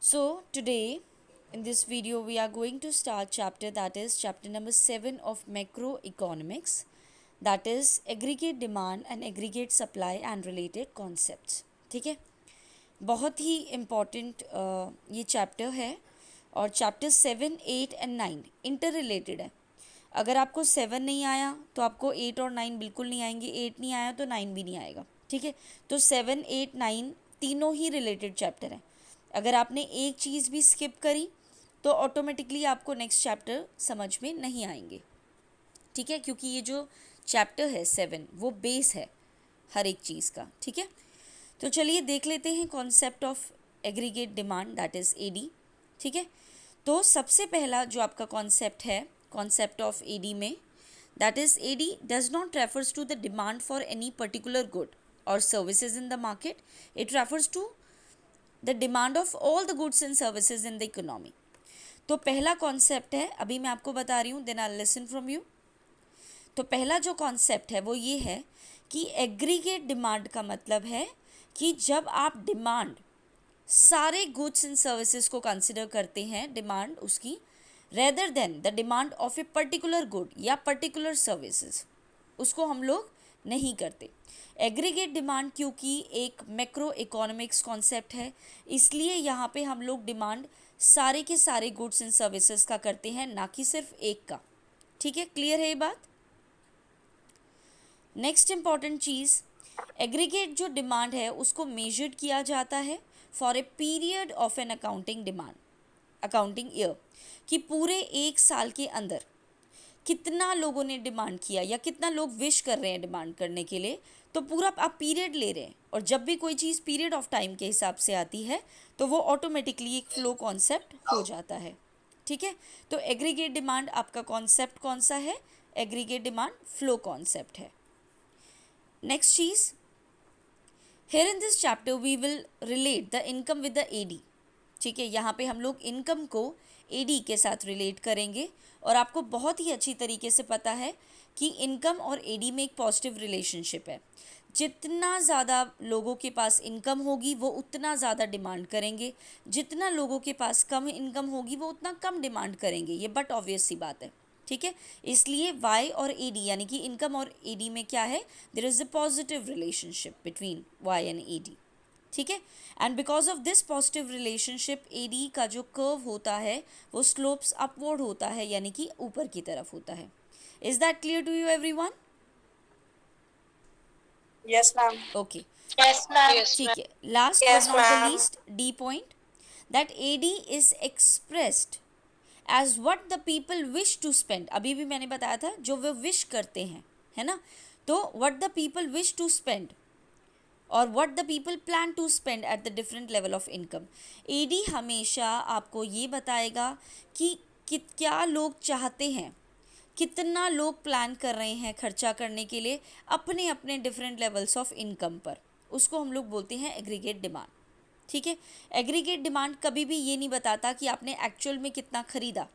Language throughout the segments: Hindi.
So today in this video we are going to start chapter that is chapter number 7 of macroeconomics, that is aggregate demand and aggregate supply and related concepts. ठीक है, बहुत ही इम्पॉर्टेंट ये चैप्टर है और चैप्टर 7, 8 एंड 9 इंटर रिलेटेड है. अगर आपको 7 नहीं आया तो आपको 8 और 9 बिल्कुल नहीं आएंगे, 8 नहीं आया तो 9 भी नहीं आएगा. ठीक है, तो 7, 8, 9 तीनों ही रिलेटेड चैप्टर हैं. अगर आपने एक चीज़ भी स्किप करी तो ऑटोमेटिकली आपको नेक्स्ट चैप्टर समझ में नहीं आएंगे. ठीक है, क्योंकि ये जो चैप्टर है 7 वो बेस है हर एक चीज़ का. ठीक है, तो चलिए देख लेते हैं concept of aggregate demand that is AD. ठीक है, तो सबसे पहला जो आपका कॉन्सेप्ट है कॉन्सेप्ट ऑफ एडी में, that is AD does not refers to the demand for any particular good और services in the market. It refers to the demand of all the goods and services in the economy. तो पहला कॉन्सेप्ट है, अभी मैं आपको बता रही हूँ, then I listen from you. तो पहला जो कॉन्सेप्ट है वो ये है कि एग्रीगेट डिमांड का मतलब है कि जब आप डिमांड सारे गुड्स एंड सर्विसेज को कंसिडर करते हैं, डिमांड उसकी, rather than the demand of a particular good या पर्टिकुलर सर्विसेज, उसको हम लोग नहीं करते. एग्रीगेट डिमांड क्योंकि एक मैक्रो इकोनॉमिक्स कॉन्सेप्ट है, इसलिए यहाँ पे हम लोग डिमांड सारे के सारे गुड्स एंड सर्विसेज का करते हैं, ना कि सिर्फ एक का. ठीक है, क्लियर है ये बात. नेक्स्ट इम्पॉर्टेंट चीज़, एग्रीगेट जो डिमांड है उसको मेजर्ड किया जाता है for a period of an accounting year, कि पूरे एक साल के अंदर कितना लोगों ने डिमांड किया या कितना लोग विश कर रहे हैं डिमांड करने के लिए, तो पूरा आप पीरियड ले रहे हैं. और जब भी कोई चीज़ पीरियड ऑफ टाइम के हिसाब से आती है तो वो ऑटोमेटिकली एक फ्लो कॉन्सेप्ट हो जाता है. ठीक है, तो एग्रीगेट डिमांड आपका कॉन्सेप्ट कौन सा है? एग्रीगेट डिमांड फ्लो कॉन्सेप्ट है. नेक्स्ट चीज़, here in this chapter we will relate the income with the AD. ठीक है, यहाँ पे हम लोग इनकम को एडी के साथ रिलेट करेंगे और आपको बहुत ही अच्छी तरीके से पता है कि इनकम और एडी में एक पॉजिटिव रिलेशनशिप है. जितना ज़्यादा लोगों के पास इनकम होगी वो उतना ज़्यादा डिमांड करेंगे, जितना लोगों के पास कम इनकम होगी वो उतना कम डिमांड करेंगे. ये बट ऑब्वियस सी बात है. ठीक है, इसलिए वाई और एडी यानी कि इनकम और एडी में क्या है, there is a positive relationship between Y and AD. ठीक है, and because of this positive relationship AD का जो कर्व होता है वो स्लोप्स अपवर्ड होता है, यानी कि ऊपर की तरफ होता है. Is that clear to you everyone? Yes, ma'am. Okay, Yes, ma'am. ठीक है. Last but Yes, not the ma'am. Least, the point, that AD is expressed as what the people wish to spend. अभी भी मैंने बताया था जो वे विश करते हैं, है ना. तो what the people wish to spend और what the people plan to spend at the different level of income. AD हमेशा आपको ये बताएगा कि क्या लोग चाहते हैं, कितना लोग प्लान कर रहे हैं खर्चा करने के लिए अपने अपने डिफरेंट लेवल्स ऑफ इनकम पर, उसको हम लोग बोलते हैं एग्रीगेट डिमांड. ठीक है, एग्रीगेट डिमांड कभी भी ये नहीं बताता कि आपने एक्चुअल में कितना खरीदा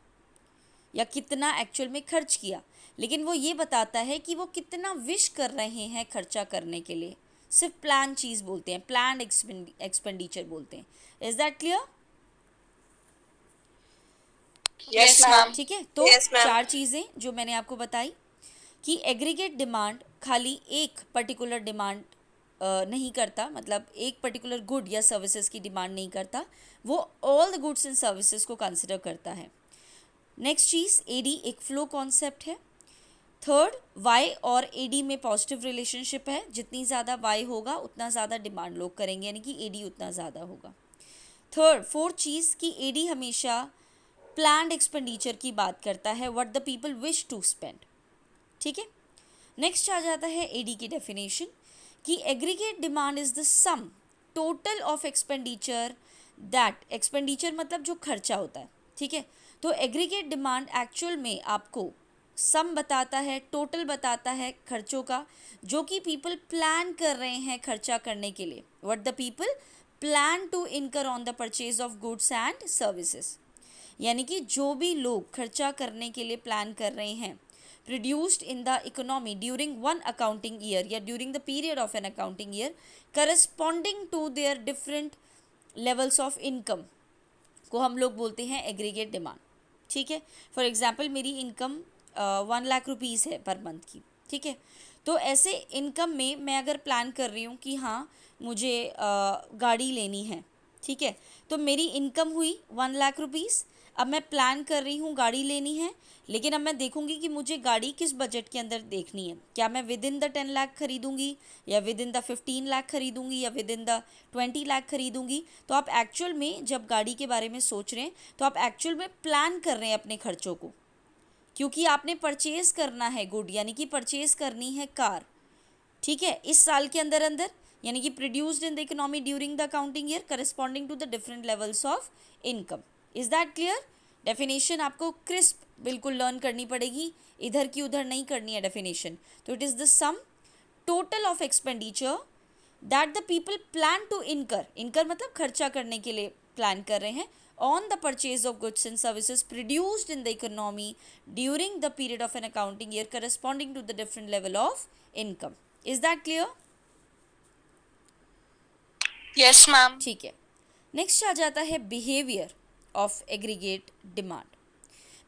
या कितना एक्चुअल में खर्च किया, लेकिन वो ये बताता है कि वो कितना विश कर रहे हैं खर्चा करने के लिए. सिर्फ प्लान चीज़ बोलते हैं, प्लान एक्सपेंडिचर बोलते हैं. Is that clear? Yes, ma'am. ठीक है, तो Yes, ma'am. चार चीज़ें जो मैंने आपको बताई कि एग्रीगेट डिमांड खाली एक पर्टिकुलर डिमांड नहीं करता, मतलब एक पर्टिकुलर गुड या सर्विसेज की डिमांड नहीं करता, वो all the goods and services को कंसिडर करता है. नेक्स्ट चीज़, एडी एक फ्लो कॉन्सेप्ट है. थर्ड, वाई और एडी में पॉजिटिव रिलेशनशिप है, जितनी ज़्यादा वाई होगा उतना ज़्यादा डिमांड लोग करेंगे, यानी कि एडी उतना ज़्यादा होगा. फोर्थ चीज़ कि एडी हमेशा प्लान्ड एक्सपेंडिचर की बात करता है, what the people wish to spend. ठीक है, नेक्स्ट आ जाता है एडी की डेफिनेशन कि aggregate demand is the sum total of expenditure, that expenditure मतलब जो खर्चा होता है. ठीक है, तो एग्रीगेट डिमांड एक्चुअल में आपको सम बताता है, टोटल बताता है खर्चों का, जो कि पीपल प्लान कर रहे हैं खर्चा करने के लिए, what the people plan to incur on the purchase of goods and services. यानी कि जो भी लोग खर्चा करने के लिए प्लान कर रहे हैं produced in the economy during one accounting year या during the period of an accounting year corresponding to their different levels of income. को हम लोग बोलते हैं एग्रीगेट डिमांड। ठीक है, फॉर एग्जाम्पल मेरी इनकम 1 लाख रुपीज़ है पर मंथ की। ठीक है, तो ऐसे इनकम में मैं अगर प्लान कर रही हूँ कि हाँ मुझे गाड़ी लेनी है। ठीक है, तो मेरी इनकम हुई 1 लाख रुपीज़। अब मैं प्लान कर रही हूँ गाड़ी लेनी है, लेकिन अब मैं देखूंगी कि मुझे गाड़ी किस बजट के अंदर देखनी है। क्या मैं विद इन द 10 लाख खरीदूंगी, या विद इन द 15 लाख खरीदूंगी, या विद इन द 20 लाख खरीदूंगी। तो आप एक्चुअल में जब गाड़ी के बारे में सोच रहे हैं तो आप एक्चुअल में प्लान कर रहे हैं अपने खर्चों को, क्योंकि आपने परचेज करना है गुड, यानी कि परचेज करनी है कार। ठीक है, इस साल के अंदर अंदर, यानी कि produced in the economy during the accounting year corresponding to the different levels of income. Is that clear? Definition आपको क्रिस्प बिल्कुल लर्न करनी पड़ेगी, इधर की उधर नहीं करनी है डेफिनेशन। तो it is the sum total of expenditure that the people plan to incur, incur मतलब खर्चा करने के लिए प्लान कर रहे हैं, on the purchase of goods and services produced in the economy during the period of an accounting year corresponding to the different level of income. Is that clear? Yes, ma'am. ठीक है, नेक्स्ट आ जाता है behaviour of aggregate demand.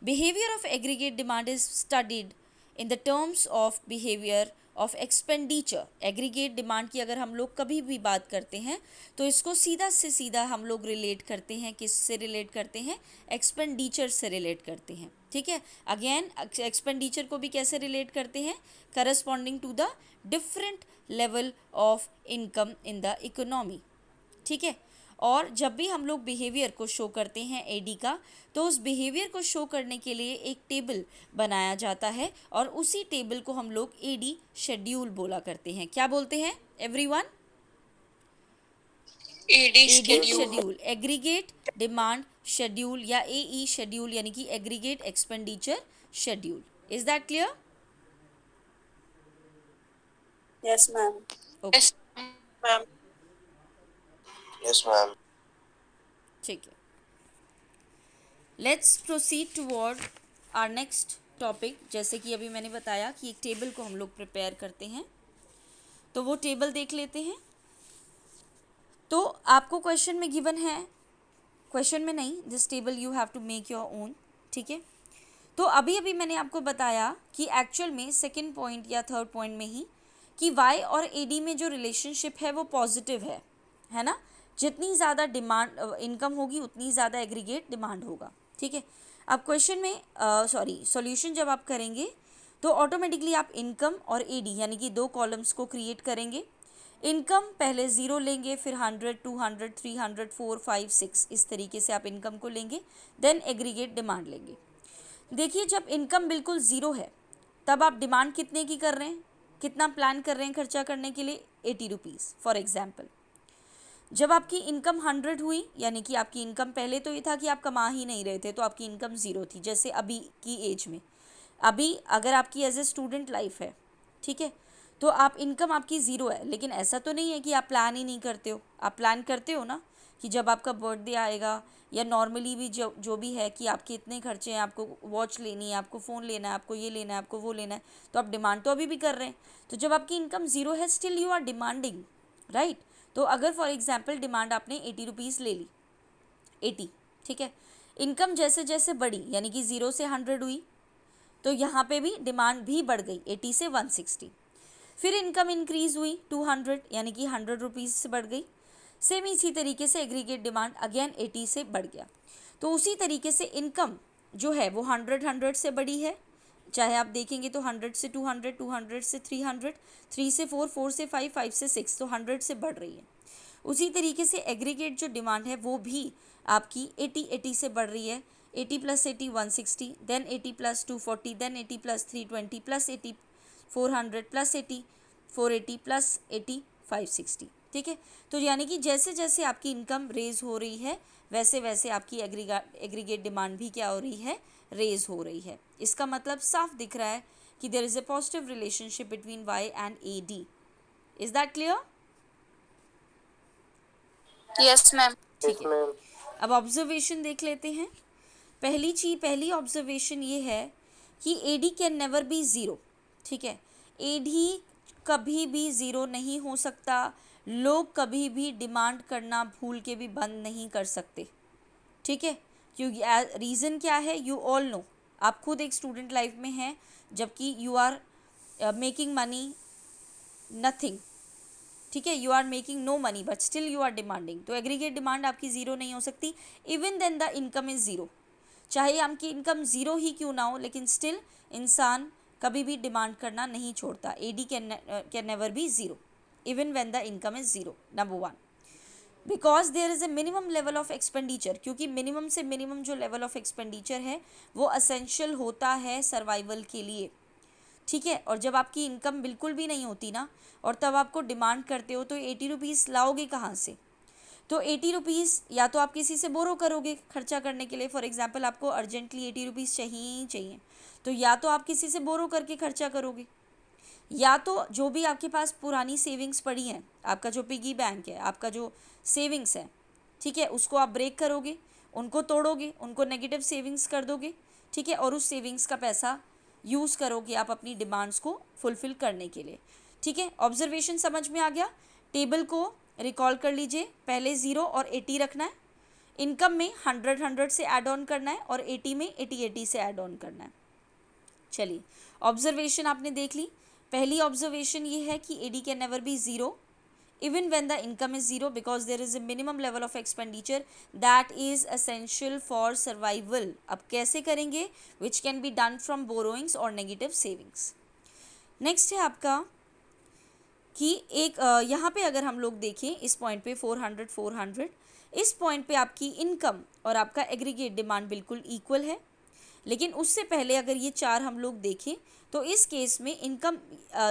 Behaviour of aggregate demand is studied in the terms of behaviour of expenditure. Aggregate demand की अगर हम लोग कभी भी बात करते हैं तो इसको सीधा से सीधा हम लोग रिलेट करते हैं, किससे रिलेट करते हैं? एक्सपेंडिचर से रिलेट करते हैं। ठीक है, अगेन एक्सपेंडिचर को भी कैसे रिलेट करते हैं? Corresponding to the different level of income in the economy. ठीक है, और जब भी हम लोग बिहेवियर को शो करते हैं एडी का, तो उस बिहेवियर को शो करने के लिए एक टेबल बनाया जाता है, और उसी टेबल को हम लोग एडी शेड्यूल बोला करते हैं। क्या बोलते हैं everyone? AD AD schedule. Schedule, aggregate demand schedule, या एई शेड्यूल, यानी कि aggregate expenditure schedule. Is that clear? Yes, ma'am. Okay, Yes, ma'am. Yes, ma'am. ठीक है, let's proceed toward our next topic. जैसे कि अभी मैंने बताया कि एक टेबल को हम लोग प्रिपेयर करते हैं, तो वो टेबल देख लेते हैं। तो आपको क्वेश्चन में गिवन है, क्वेश्चन में नहीं, this table you have to make your own. ठीक है, तो अभी अभी मैंने आपको बताया कि एक्चुअल में सेकंड पॉइंट या थर्ड पॉइंट में ही कि वाई और एडी में जो रिलेशनशिप है वो पॉजिटिव है ना। जितनी ज़्यादा डिमांड इनकम होगी उतनी ज़्यादा एग्रीगेट डिमांड होगा। ठीक है, अब क्वेश्चन में सॉल्यूशन जब आप करेंगे तो ऑटोमेटिकली आप इनकम और एडी यानी कि दो कॉलम्स को क्रिएट करेंगे। इनकम पहले 0 लेंगे, फिर 100, 200, 300, 4, 5, 6, इस तरीके से आप इनकम को लेंगे, देन एग्रीगेट डिमांड लेंगे। देखिए, जब इनकम बिल्कुल 0 है तब आप डिमांड कितने की कर रहे हैं, कितना प्लान कर रहे हैं खर्चा करने के लिए? 80 रुपीज़ फॉर एग्जाम्पल। जब आपकी इनकम 100 हुई, यानी कि आपकी इनकम, पहले तो ये था कि आप कमा ही नहीं रहे थे तो आपकी इनकम 0 थी, जैसे अभी की एज में। अभी अगर आपकी एज ए स्टूडेंट लाइफ है, ठीक है, तो आप इनकम आपकी 0 है, लेकिन ऐसा तो नहीं है कि आप प्लान ही नहीं करते हो। आप प्लान करते हो ना कि जब आपका बर्थडे आएगा, या नॉर्मली भी जो भी है कि आपके इतने खर्चे हैं, आपको वॉच लेनी है, आपको फ़ोन लेना है, आपको ये लेना है, आपको वो लेना है, तो आप डिमांड तो अभी भी कर रहे हैं। तो जब आपकी इनकम 0 है, still you are demanding, right. तो अगर फॉर एग्जाम्पल डिमांड आपने 80 रुपीज़ ले ली, 80, ठीक है, इनकम जैसे जैसे बढ़ी, यानी कि 0 से 100 हुई, तो यहाँ पे भी डिमांड भी बढ़ गई 80 से 160। फिर इनकम इंक्रीज़ हुई 200, यानी कि 100 रुपीज़ से बढ़ गई। सेम इसी तरीके से एग्रीगेट डिमांड अगेन 80 से बढ़ गया। तो उसी तरीके से इनकम जो है वो 100 से बढ़ी है, चाहे आप देखेंगे तो 100 से 200, 200 से 300, 3 से 4, 4 से 5, 5 से 6, तो 100 से बढ़ रही है। उसी तरीके से एग्रीगेट जो डिमांड है वो भी आपकी 80 से बढ़ रही है। 80 + 80 160, then 80 + 240, then 80 + 320, plus 80 400, plus 80 480, plus 80 560। ठीक है, तो यानी कि जैसे जैसे आपकी इनकम रेज हो रही है वैसे वैसे आपकी एग्रीगेट डिमांड भी क्या हो रही है, रेज हो रही है। इसका मतलब साफ दिख रहा है कि there is a positive relationship between Y and A D. Is that clear? Yes, ma'am. ठीक है, अब ऑब्जर्वेशन देख लेते हैं। पहली ऑब्जर्वेशन ये है कि A D can never be zero. ठीक है, ए डी कभी भी ज़ीरो नहीं हो सकता। लोग कभी भी डिमांड करना भूल के भी बंद नहीं कर सकते। ठीक है, क्योंकि रीज़न क्या है, यू ऑल नो, आप खुद एक स्टूडेंट लाइफ में हैं, जबकि you are making money nothing, ठीक है, you are making no money but still you are demanding, तो एग्रीगेट डिमांड आपकी ज़ीरो नहीं हो सकती, even then the income is zero, चाहे आपकी इनकम ज़ीरो ही क्यों ना हो, लेकिन स्टिल इंसान कभी भी डिमांड करना नहीं छोड़ता, AD can never be zero even when the income is zero, number one. Because there is a minimum level of expenditure, क्योंकि मिनिमम से मिनिमम जो लेवल ऑफ एक्सपेंडिचर है वो असेंशियल होता है सर्वाइवल के लिए, ठीक है। और जब आपकी इनकम बिल्कुल भी नहीं होती ना, और तब आपको डिमांड करते हो, तो 80 रुपीज़ लाओगे कहाँ से? तो 80 रुपीज़ या तो आप किसी से बोरो करोगे खर्चा करने के लिए, फॉर एग्जाम्पल आपको अर्जेंटली 80 रुपीज़ चाहिए ही चाहिए, तो या तो आप किसी से बोरो करके खर्चा करोगे, या तो जो भी आपके पास पुरानी सेविंग्स पड़ी हैं, आपका जो पिगी बैंक है, आपका जो सेविंग्स है, ठीक है, उसको आप ब्रेक करोगे, उनको तोड़ोगे, उनको नेगेटिव सेविंग्स कर दोगे, ठीक है, और उस सेविंग्स का पैसा यूज़ करोगे आप अपनी डिमांड्स को फुलफ़िल करने के लिए, ठीक है। ऑब्जर्वेशन समझ में आ गया? टेबल को रिकॉल कर लीजिए, पहले 0 और 80 रखना है, इनकम में 100 से ऐड ऑन करना है, और 80 में 80 से ऐड ऑन करना है। चलिए, ऑब्जर्वेशन आपने देख ली। पहली ऑब्जर्वेशन ये है कि AD can never be zero even when the income is zero, because there is a minimum level of expenditure that is essential for survival। अब कैसे करेंगे? which can be done from borrowings or negative savings। Next है आपका कि एक यहाँ पे अगर हम लोग देखें इस पॉइंट पे 400 इस पॉइंट पे आपकी इनकम और आपका एग्रीगेट डिमांड बिल्कुल इक्वल है, लेकिन उससे पहले अगर ये चार हम लोग देखें तो इस केस में इनकम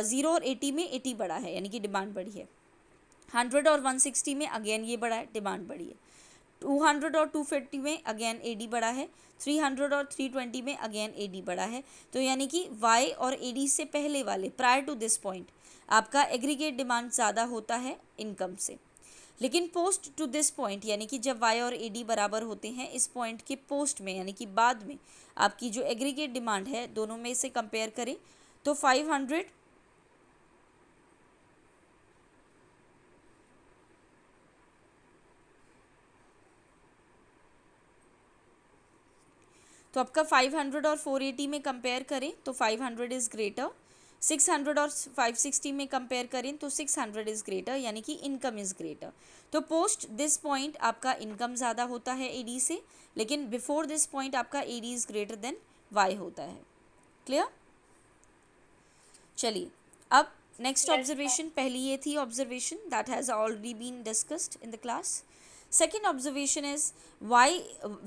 0 और 80 में 80 बढ़ा है, यानी कि डिमांड बढ़ी है। 100 और 160 में अगेन ये बढ़ा है, डिमांड बढ़ी है। 200 और 250 में अगेन एडी बढ़ा है। 300 और 320 में अगेन एडी बढ़ा है। तो यानी कि वाई और एडी से पहले वाले, प्रायर टू दिस पॉइंट, आपका एग्रीगेट डिमांड ज़्यादा होता है इनकम से, लेकिन पोस्ट टू दिस पॉइंट, यानी कि जब वाई और एडी बराबर होते हैं, इस पॉइंट के पोस्ट में यानी कि बाद में आपकी जो एग्रीगेट डिमांड है, दोनों में से कंपेयर करें तो 500 तो आपका 500 और 480 में कंपेयर करें तो 500 इज़ ग्रेटर, 600 और 560 में कंपेयर करें तो 600 इज़ ग्रेटर, यानी कि इनकम इज़ ग्रेटर। तो पोस्ट दिस पॉइंट आपका इनकम ज़्यादा होता है एडी से, लेकिन बिफोर दिस पॉइंट आपका AD is greater than Y होता है। क्लियर? चलिए, अब नेक्स्ट ऑब्जर्वेशन, पहली ये थी observation that has already been discussed in the class. Second observation is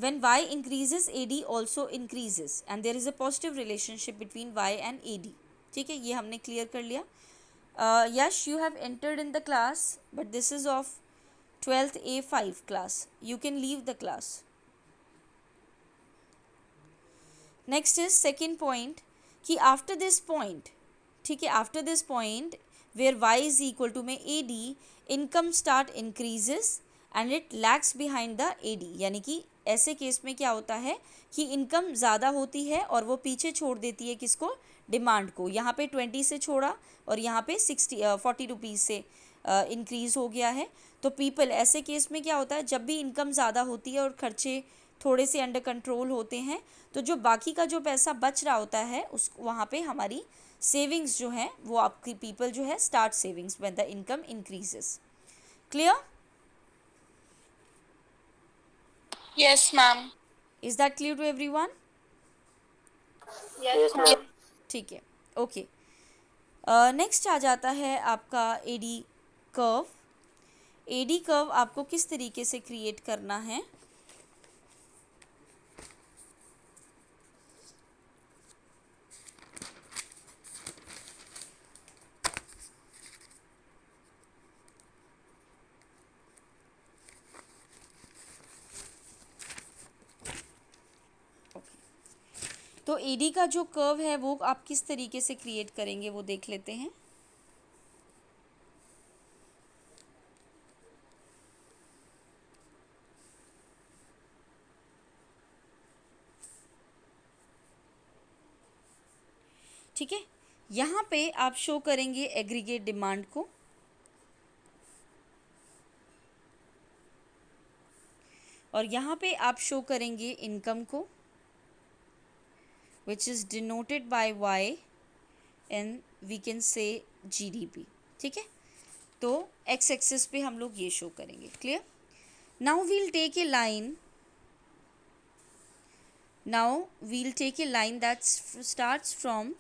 when y increases AD also increases and there is a positive relationship between y and AD। ठीक है, ये हमने क्लियर कर लिया। यश, you have entered in the class but this is of 12th A5 class, you can leave the class। next is second point कि after this point, ठीक है, after this point where y is equal to में AD, income start increases and it lags behind the AD, यानी कि ऐसे केस में क्या होता है कि इनकम ज़्यादा होती है और वो पीछे छोड़ देती है किसको? डिमांड को। यहाँ पे 20 से छोड़ा और यहाँ पे 40 रुपीज़ से इंक्रीज़ हो गया है। तो पीपल, ऐसे केस में क्या होता है, जब भी इनकम ज़्यादा होती है और खर्चे थोड़े से अंडर कंट्रोल होते हैं, तो जो बाकी का जो पैसा बच रहा होता है उस वहाँ पे हमारी सेविंग्स जो हैं वो आपकी पीपल जो है start savings when the income increases. Clear? Yes, ma'am. Is that clear to everyone? Yes, ma'am. ठीक है, ओके। नेक्स्ट आ जाता है आपका एडी कर्व। एडी कर्व आपको किस तरीके से क्रिएट करना है? तो एडी का जो कर्व है वो आप किस तरीके से क्रिएट करेंगे वो देख लेते हैं। ठीक है, यहाँ पे आप शो करेंगे एग्रीगेट डिमांड को, और यहाँ पे आप शो करेंगे इनकम को, which is denoted by Y and we can say GDP। ठीक है, तो एक्स एक्सिस पे हम लोग ये शो करेंगे। Clear? Now we'll take a line, that starts from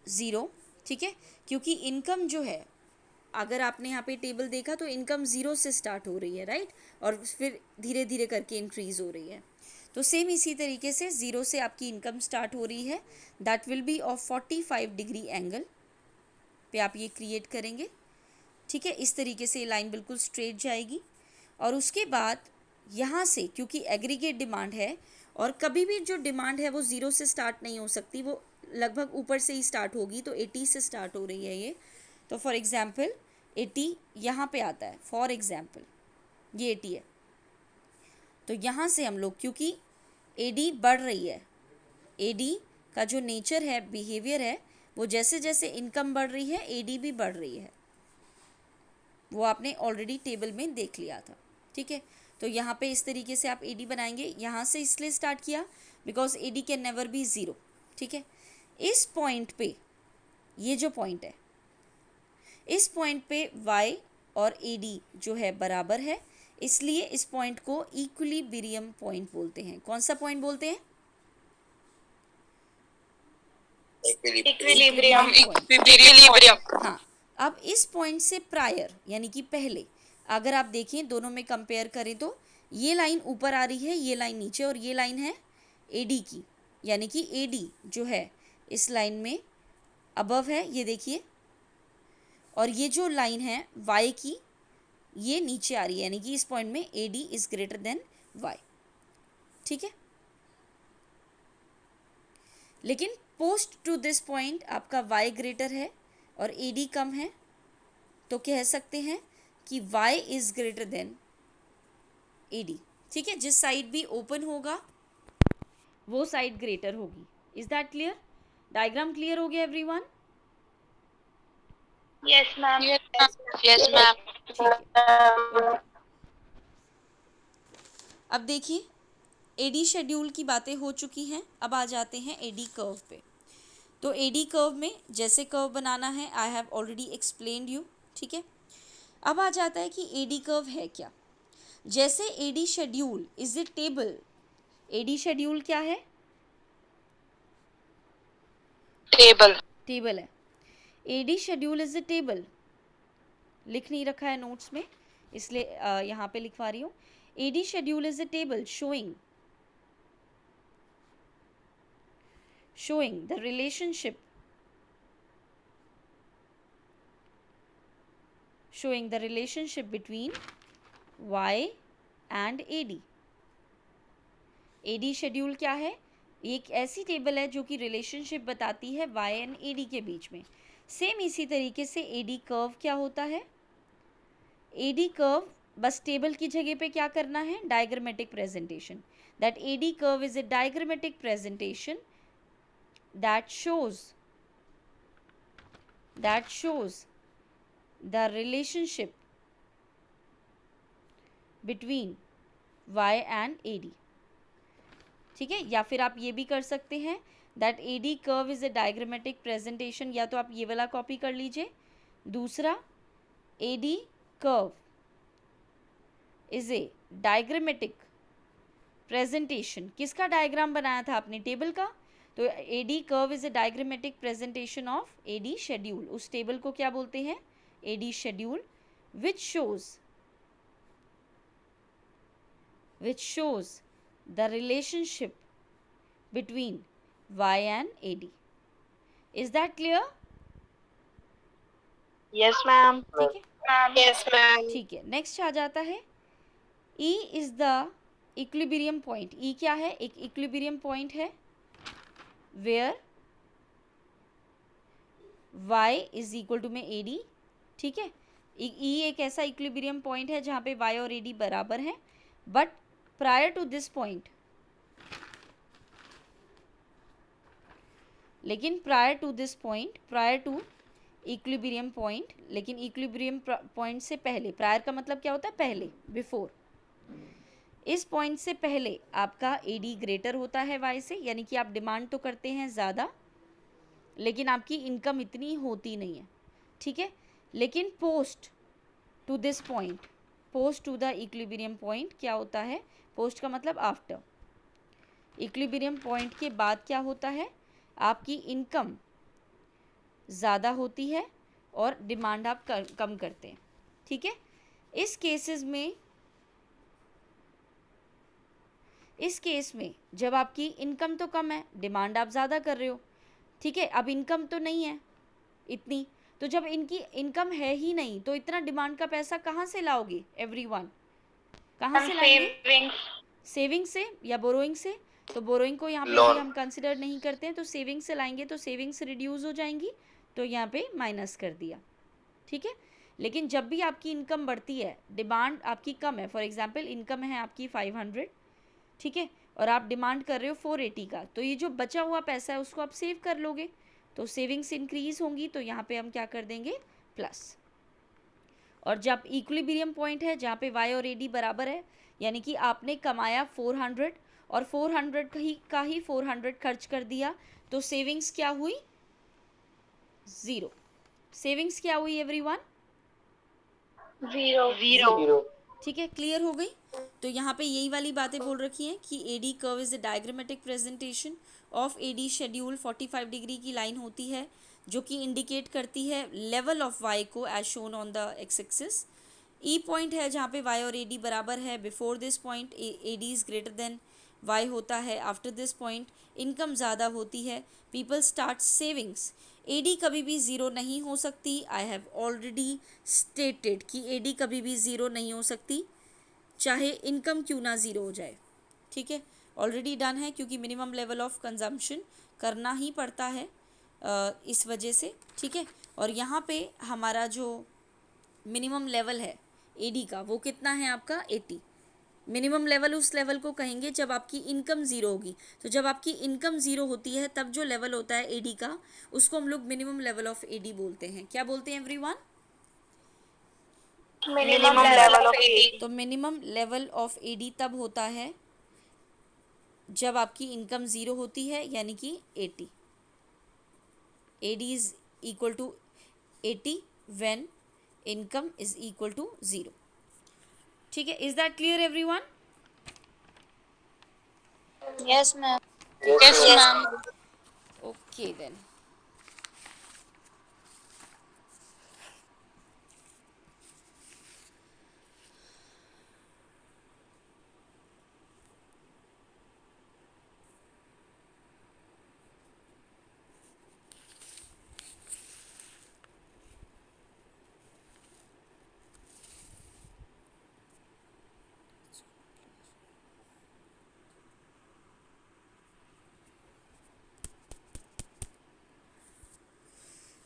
0। ठीक है, क्योंकि इनकम जो है, अगर आपने यहाँ पे टेबल देखा तो इनकम 0 से स्टार्ट हो रही है, राइट, और फिर धीरे धीरे करके इंक्रीज हो रही है। तो सेम इसी तरीके से 0 से आपकी इनकम स्टार्ट हो रही है, that will be of 45 degree angle पे आप ये क्रिएट करेंगे। ठीक है, इस तरीके से लाइन बिल्कुल स्ट्रेट जाएगी। और उसके बाद यहाँ से, क्योंकि एग्रीगेट डिमांड है और कभी भी जो डिमांड है वो 0 से स्टार्ट नहीं हो सकती, वो लगभग ऊपर से ही स्टार्ट होगी। तो 80 से स्टार्ट हो रही है ये, तो फॉर एग्जाम्पल 80 यहाँ पे आता है, फॉर एग्जाम्पल ये 80 है। तो यहाँ से हम लोग, क्योंकि AD बढ़ रही है, AD का जो नेचर है, बिहेवियर है, वो जैसे जैसे इनकम बढ़ रही है AD भी बढ़ रही है, वो आपने ऑलरेडी टेबल में देख लिया था। ठीक है, तो यहाँ पे इस तरीके से आप AD बनाएंगे। यहाँ से इसलिए स्टार्ट किया because AD can never B 0। ठीक है, इस पॉइंट पे, ये जो पॉइंट है, इस पॉइंट पे y और AD जो है बराबर है, इसलिए इस पॉइंट को इक्विलिब्रियम पॉइंट बोलते हैं। कौन सा पॉइंट बोलते हैं? इक्विलिब्रियम। हाँ, अब इस पॉइंट से प्रायर यानी कि पहले, अगर आप देखें दोनों में कंपेयर करें तो ये लाइन ऊपर आ रही है, ये लाइन नीचे, और ये लाइन है AD की, यानी कि AD जो है इस लाइन में अबव है, ये देखिए, और ये जो लाइन है y की, ये नीचे आ रही है, यानी कि इस पॉइंट में AD is greater than y। ठीक है, लेकिन पोस्ट टू दिस पॉइंट आपका y ग्रेटर है और AD कम है, तो कह सकते हैं कि y is greater than AD। ठीक है, जिस साइड भी ओपन होगा वो साइड ग्रेटर होगी। Is that clear? Diagram clear हो गया everyone? Yes ma'am. Yes ma'am. ठीक है, ओके। अब देखिए, AD शेड्यूल की बातें हो चुकी हैं, अब आ जाते हैं AD कर्व पे। तो AD कर्व में जैसे कर्व बनाना है, I have already explained you. ठीक है, अब आ जाता है कि AD कर्व है क्या। जैसे AD schedule is a table, AD schedule क्या है? टेबल है। AD schedule is a table, लिख नहीं रखा है नोट्स में, इसलिए यहाँ पे लिखवा रही हूँ। AD schedule is a table showing the relationship between y and AD। AD schedule क्या है? एक ऐसी टेबल है जो कि रिलेशनशिप बताती है y एंड AD के बीच में। सेम इसी तरीके से AD कर्व क्या होता है? AD कर्व बस टेबल की जगह पे क्या करना है? Diagrammatic presentation. That AD curve is a diagrammatic presentation that shows the relationship between y and AD। ठीक है, या फिर आप ये भी कर सकते हैं that AD curve is a diagrammatic presentation, या तो आप ये वाला कॉपी कर लीजिए। दूसरा, AD curve is a diagrammatic presentation, किसका डायग्राम बनाया था आपने? टेबल का। तो AD curve is a diagrammatic presentation of AD schedule. उस टेबल को क्या बोलते हैं? AD schedule, which shows the relationship between y and AD। Is that clear? Yes ma'am. ठीक है, यस मैम। ठीक है। नेक्स्ट आ जाता है E is the equilibrium point. E क्या है? एक इक्विलिब्रियम पॉइंट है where y is equal to में AD। ठीक है, E एक ऐसा इक्विलिब्रियम पॉइंट है जहाँ पे y और AD बराबर हैं, but prior to this point, लेकिन प्रायर टू इक्विलिब्रियम पॉइंट, लेकिन इक्विलिब्रियम पॉइंट से पहले, प्रायर का मतलब क्या होता है? पहले, बिफोर। इस पॉइंट से पहले आपका एडी ग्रेटर होता है वाई से, यानी कि आप डिमांड तो करते हैं ज़्यादा लेकिन आपकी इनकम इतनी होती नहीं है, ठीक है। लेकिन post to this point, post to the equilibrium point क्या होता है, पोस्ट का मतलब आफ्टर, इक्विलिब्रियम पॉइंट के बाद क्या होता है, आपकी इनकम ज़्यादा होती है और डिमांड आप कम करते हैं, ठीक है। इस केस में जब आपकी इनकम तो कम है, डिमांड आप ज़्यादा कर रहे हो, ठीक है। अब इनकम तो नहीं है इतनी, तो जब इनकी इनकम है ही नहीं तो इतना डिमांड का पैसा कहाँ से लाओगे एवरीवन, कहाँ से लाएंगे, सेविंग से या बोरोइंग से। तो बोरोइंग को यहाँ पे भी हम कंसिडर नहीं करते हैं, तो सेविंग से लाएंगे तो सेविंग्स रिड्यूस हो जाएंगी, तो यहाँ पे माइनस कर दिया, ठीक है। लेकिन जब भी आपकी इनकम बढ़ती है, डिमांड आपकी कम है, फॉर एग्जांपल इनकम है आपकी 500, ठीक है, और आप डिमांड कर रहे हो 480 का, तो ये जो बचा हुआ पैसा है उसको आप सेव कर लोगे, तो सेविंग्स इंक्रीज होंगी, तो यहाँ पे हम क्या कर देंगे प्लस। और जब इक्विलिब्रियम पॉइंट है जहाँ पे वाई और एडी बराबर है, यानी कि आपने कमाया 400 और 400 का ही 400 खर्च कर दिया, तो सेविंग्स क्या हुई, ज़ीरो। सेविंग्स क्या हुई एवरीवन, ज़ीरो। ठीक है, क्लियर हो गई। तो यहाँ पे यही वाली बातें बोल रखी हैं कि AD curve is the diagrammatic presentation of AD schedule. 45 degree की लाइन होती है जो कि इंडिकेट करती है लेवल ऑफ वाई को as shown on the X axis. E point है जहाँ पे वाई और एडी बराबर है, before this point AD is greater than Y होता है, आफ्टर दिस पॉइंट इनकम ज़्यादा होती है, पीपल स्टार्ट सेविंग्स। एडी कभी भी ज़ीरो नहीं हो सकती, आई हैव ऑलरेडी स्टेटेड कि एडी कभी भी ज़ीरो नहीं हो सकती चाहे इनकम क्यों ना ज़ीरो हो जाए, ठीक है, ऑलरेडी डन है, क्योंकि मिनिमम लेवल ऑफ कंजम्पशन करना ही पड़ता है इस वजह से, ठीक है। और यहाँ पे हमारा जो मिनिमम लेवल है एडी का वो कितना है आपका 80। मिनिमम लेवल उस लेवल को कहेंगे जब आपकी इनकम ज़ीरो होगी, तो जब आपकी इनकम ज़ीरो होती है तब जो लेवल होता है एडी का उसको हम लोग मिनिमम लेवल ऑफ एडी बोलते हैं। क्या बोलते हैं everyone, minimum level of AD. तो मिनिमम लेवल ऑफ एडी तब होता है जब आपकी इनकम ज़ीरो होती है, यानी कि 80। AD is equal to 80 when income is equal to zero, ठीक है। Is that clear everyone? Yes ma'am. Yes ma'am. Okay then.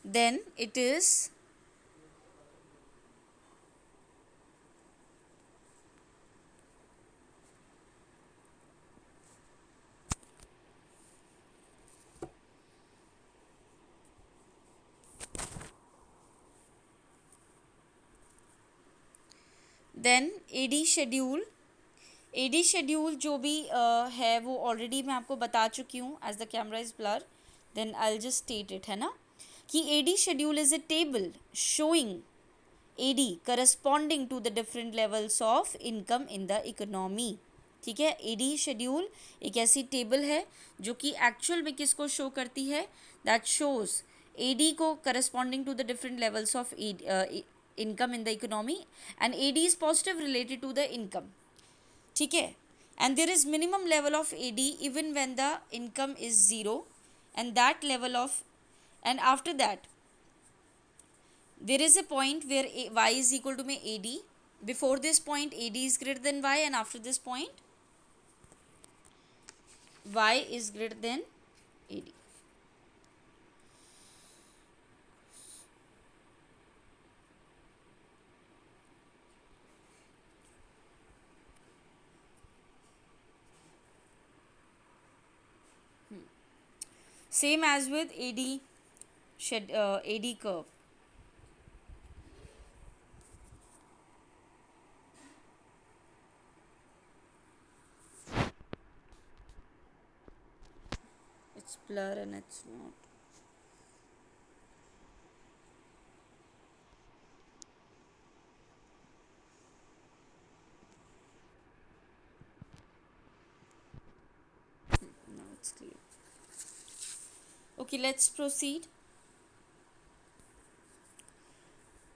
Then it is then AD schedule जो भी है वो ऑलरेडी मैं आपको बता चुकी हूँ, as the camera is blur then I will just state it, है ना, कि AD schedule is a table showing AD corresponding to the different levels of income in the economy, ठीक है। एडी शेड्यूल एक ऐसी टेबल है जो कि एक्चुअल में किसको शो करती है, दैट शोज एडी को corresponding to the different levels of income in the economy, and AD is positive related to the income, ठीक है। and there is minimum level of AD even when the income is zero, and that level of, and after that there is a point where y is equal to AD, before this point AD is greater than y, and after this point y is greater than AD. Same as with AD curve. It's blur and it's not. Now it's clear. Okay, let's proceed.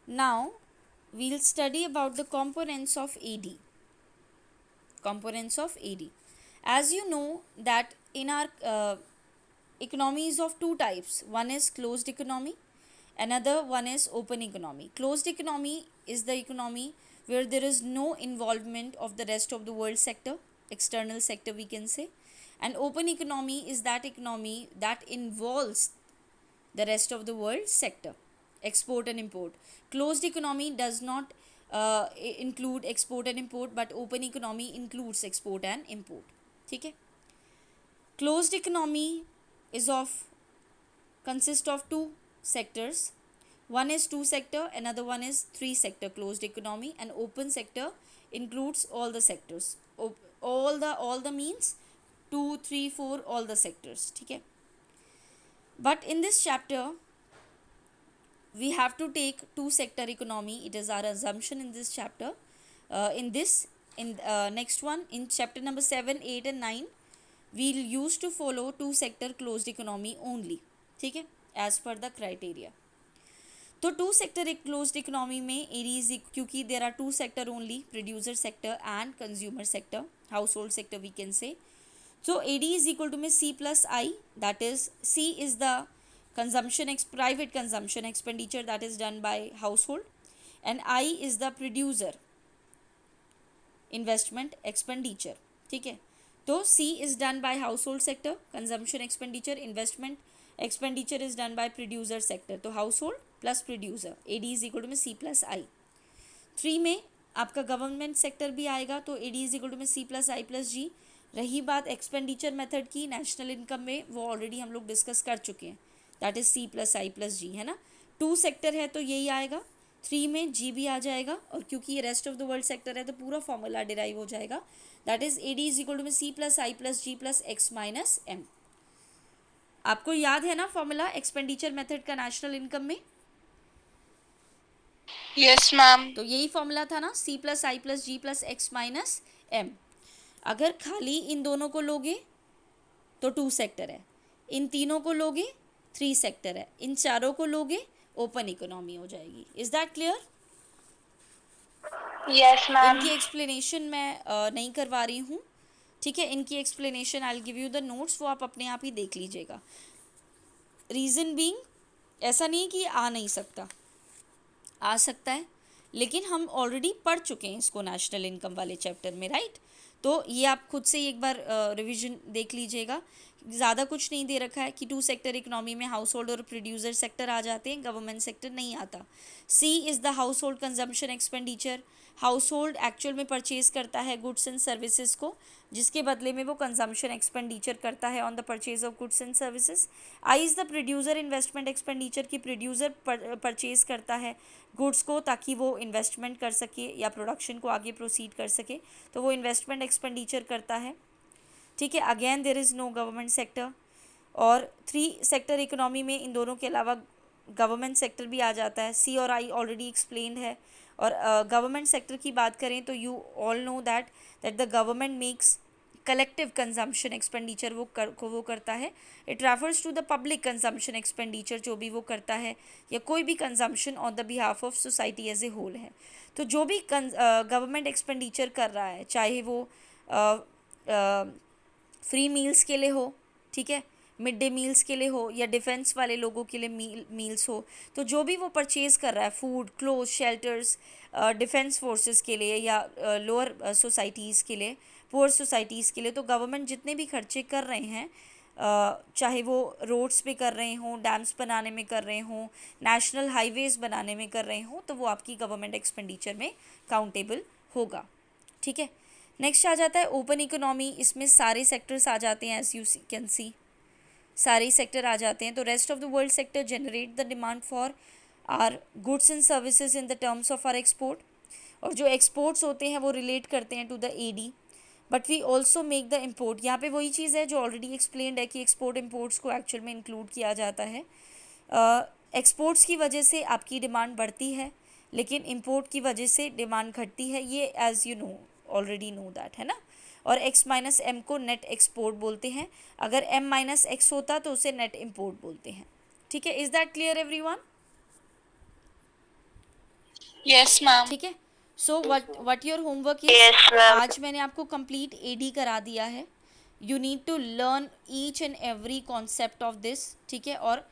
Now we'll study about the components of AD. Components of AD. As you know that in our economy is of two types. One is closed economy, another one is open economy. Closed economy is the economy where there is no involvement of the rest of the world sector, external sector we can say. And open economy is that economy that involves the rest of the world sector, export and import. Closed economy does not include export and import, but open economy includes export and import. ठीक है. Closed economy is of consist of two sectors. One is two sector, another one is three sector closed economy, and open sector includes all the sectors. All the means 2, 3, 4 all the sectors. ठीक है. But in this chapter we have to take two sector economy. It is our assumption in this chapter. In next one, in chapter number 7, 8 and 9 we'll use to follow two sector closed economy only. ठीक है, as per the criteria. तो टू सेक्टर क्लोज्ड इकोनॉमी में एरीज, क्योंकि there are two sector only, producer sector and consumer sector, household sector we can say. So AD is equal to me C plus I, that is C is the private consumption expenditure that is done by household, and I is the producer investment expenditure. ठीक है. तो C is done by household sector, consumption expenditure, investment expenditure is done by producer sector. तो household plus producer, AD is equal to me C plus I. 3 में आपका गवर्नमेंट सेक्टर भी आएगा, तो AD is equal to me C plus I plus G. रही बात एक्सपेंडिचर मेथड की नेशनल इनकम में, वो ऑलरेडी हम लोग डिस्कस कर चुके हैं, that is C plus I plus G, है ना. 2 सेक्टर है तो यही आएगा, 3 में G भी आ जाएगा, और क्योंकि ये rest of the world sector है तो पूरा फॉर्मूला डिराइव हो जाएगा, दैट इज AD इज इक्वल टू C plus I plus G plus X minus M. आपको याद है ना फॉर्मूला एक्सपेंडिचर मेथड का नेशनल इनकम में? Yes ma'am. तो यही फॉर्मूला था ना, C plus I plus G plus X minus M. अगर खाली इन दोनों को लोगे तो 2 सेक्टर है, इन तीनों को लोगे 3 सेक्टर है, इन चारों को लोगे ओपन इकोनॉमी हो जाएगी. Is that clear? Yes ma'am. इनकी एक्सप्लेनेशन मैं नहीं करवा रही हूँ, ठीक है. इनकी explanation I will give you the notes, वो आप अपने आप ही देख लीजिएगा. रीज़न बीइंग, ऐसा नहीं कि आ नहीं सकता, आ सकता है, लेकिन हम ऑलरेडी पढ़ चुके हैं इसको नेशनल इनकम वाले चैप्टर में, राइट. तो ये आप खुद से एक बार रिवीजन देख लीजिएगा. ज़्यादा कुछ नहीं दे रखा है कि 2 सेक्टर इकोनॉमी में हाउस होल्ड और प्रोड्यूसर सेक्टर आ जाते हैं, गवर्नमेंट सेक्टर नहीं आता. C is the household consumption expenditure. Household actual में परचेज करता है गुड्स एंड सर्विसेज को, जिसके बदले में वो कंजम्पशन एक्सपेंडिचर करता है on the purchase of goods and services. I is the producer investment expenditure की प्रोड्यूसर परचेज करता है गुड्स को ताकि वो इन्वेस्टमेंट कर सके या प्रोडक्शन को आगे प्रोसीड कर सके, तो वो इन्वेस्टमेंट एक्सपेंडिचर करता है. ठीक है. Again there is no government sector. और 3 सेक्टर इकोनॉमी में इन दोनों के अलावा गवर्नमेंट सेक्टर भी आ जाता है. सी और आई ऑलरेडी एक्सप्लेन्ड है. और गवर्नमेंट सेक्टर की बात करें तो you all know that the government makes collective consumption expenditure, वो करता है. It refers to the public consumption expenditure, जो भी वो करता है, या कोई भी consumption on the behalf of society as a whole है. तो जो भी गवर्नमेंट एक्सपेंडिचर कर रहा है, चाहे वो फ्री मील्स के लिए हो, ठीक है, मिड डे मील्स के लिए हो, या डिफेंस वाले लोगों के लिए मील्स हो, तो जो भी वो परचेज़ कर रहा है, food, cloth, shelters, defence forces के लिए या लोअर सोसाइटीज़ के लिए, पुअर सोसाइटीज़ के लिए, तो गवर्नमेंट जितने भी खर्चे कर रहे हैं, चाहे वो रोड्स पे कर रहे हों, डैम्स बनाने में कर रहे हों, नेशनल हाईवेज़ बनाने में कर रहे हों, तो वो आपकी गवर्नमेंट एक्सपेंडिचर में काउंटेबल होगा. ठीक है. नेक्स्ट आ जाता है ओपन इकोनॉमी. इसमें सारे सेक्टर्स आ जाते हैं, एज यू कैन सी सारे सेक्टर आ जाते हैं. तो rest of the world sector generate the demand for our goods and services in the terms of our export. और जो एक्सपोर्ट्स होते हैं वो रिलेट करते हैं to the AD. But we also make the import. यहाँ पे वही चीज़ है जो ऑलरेडी एक्सप्लेन्ड है कि एक्सपोर्ट इम्पोर्ट्स को एक्चुअल में इंक्लूड किया जाता है। एक्सपोर्ट्स की वजह से आपकी डिमांड बढ़ती है, लेकिन इम्पोर्ट की वजह से डिमांड घटती है, ये as you know already know that, है ना। और x माइनस एम को नेट एक्सपोर्ट बोलते हैं, अगर m माइनस एक्स होता तो उसे नेट इम्पोर्ट बोलते हैं। ठीक है, is that clear everyone? Yes, ma'am. ठीक है, so what your homework is, Yes, ma'am. आज मैंने आपको कंप्लीट एडी करा दिया है। You need to learn each and every concept of this. ठीक है, और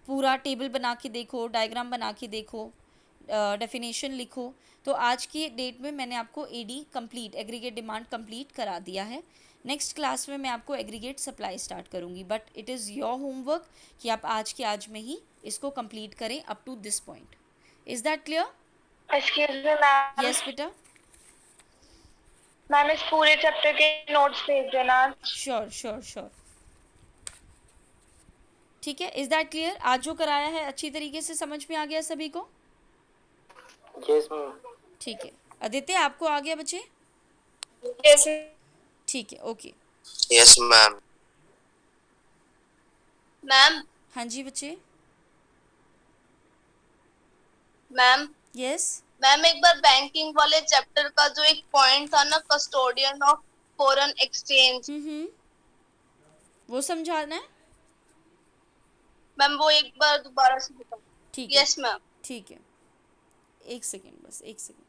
पूरा टेबल बना के देखो, डायग्राम बना के देखो, डेफिनेशन लिखो। तो आज की डेट में मैंने आपको AD complete, aggregate demand complete करा दिया है। नेक्स्ट क्लास में मैं आपको एग्रीगेट सप्लाई स्टार्ट करूँगी, but it is your homework कि आप आज के आज में ही इसको कंप्लीट करें up to this point. Is that clear? Excuse me, ma'am. Yes बेटा, मैम इस पूरे चैप्टर के नोट्स भेज देना। Sure sure sure. ठीक है, इज़ दैट क्लियर? आज जो कराया है अच्छी तरीके से समझ में आ गया सभी को? Yes, ma'am. ठीक है, आदित्य आपको आ गया बच्चे? Yes, ठीक है, ओके। Yes, ma'am. मैम। हाँ जी बच्चे। Ma'am yes. मैम एक बार बैंकिंग वाले चैप्टर का जो एक पॉइंट था ना, कस्टोडियन ऑफ फॉरेन एक्सचेंज, वो समझाना है। मैम वो एक बार दोबारा से बताओ। ठीक है, यस मैम। ठीक है, एक सेकेंड, बस एक सेकेंड।